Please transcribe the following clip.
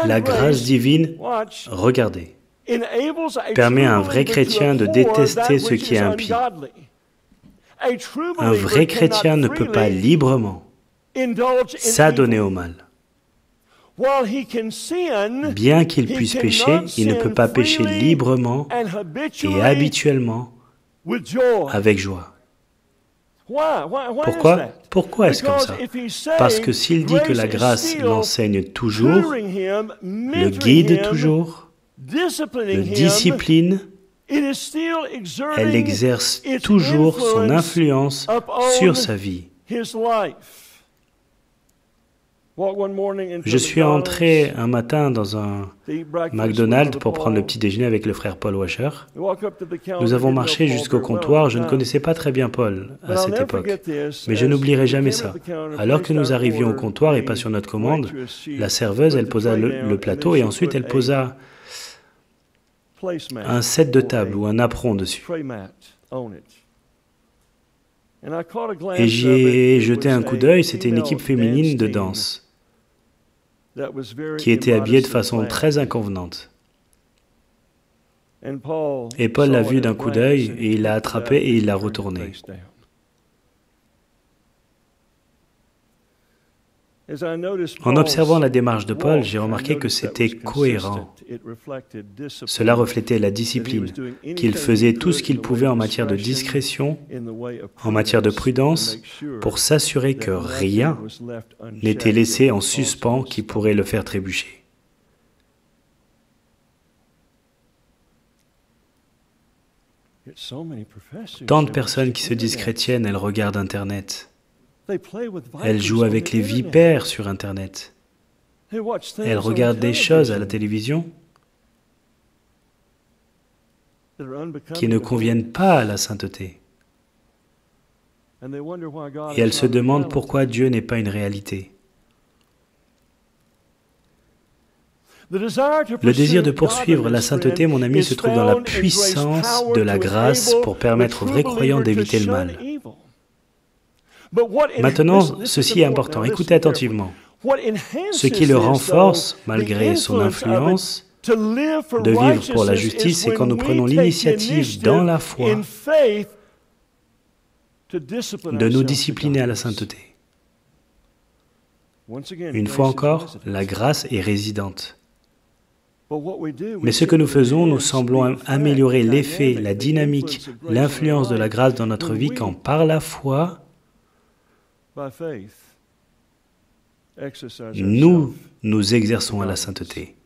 La grâce divine, regardez, permet à un vrai chrétien de détester ce qui est impie. Un vrai chrétien ne peut pas librement s'adonner au mal. Bien qu'il puisse pécher, il ne peut pas pécher librement et habituellement avec joie. Pourquoi? Pourquoi est-ce comme ça? Parce que s'il dit que la grâce l'enseigne toujours, le guide toujours, le discipline, elle exerce toujours son influence sur sa vie. Je suis entré un matin dans un McDonald's pour prendre le petit déjeuner avec le frère Paul Washer. Nous avons marché jusqu'au comptoir. Je ne connaissais pas très bien Paul à cette époque, mais je n'oublierai jamais ça. Alors que nous arrivions au comptoir et passions notre commande, la serveuse, elle posa le plateau et ensuite elle posa un set de table ou un apron dessus. Et j'y ai jeté un coup d'œil, c'était une équipe féminine de danse qui était habillée de façon très inconvenante. Et Paul l'a vu d'un coup d'œil et il l'a attrapé et il l'a retourné. En observant la démarche de Paul, j'ai remarqué que c'était cohérent. Cela reflétait la discipline, qu'il faisait tout ce qu'il pouvait en matière de discrétion, en matière de prudence, pour s'assurer que rien n'était laissé en suspens qui pourrait le faire trébucher. Tant de personnes qui se disent chrétiennes, elles regardent Internet. Elles jouent avec les vipères sur Internet. Elles regardent des choses à la télévision qui ne conviennent pas à la sainteté. Et elles se demandent pourquoi Dieu n'est pas une réalité. Le désir de poursuivre la sainteté, mon ami, se trouve dans la puissance de la grâce pour permettre aux vrais croyants d'éviter le mal. Maintenant, ceci est important, écoutez attentivement. Ce qui le renforce, malgré son influence, de vivre pour la justice, c'est quand nous prenons l'initiative dans la foi de nous discipliner à la sainteté. Une fois encore, la grâce est résidente. Mais ce que nous faisons, nous semblons améliorer l'effet, la dynamique, l'influence de la grâce dans notre vie quand par la foi, nous exerçons à la sainteté.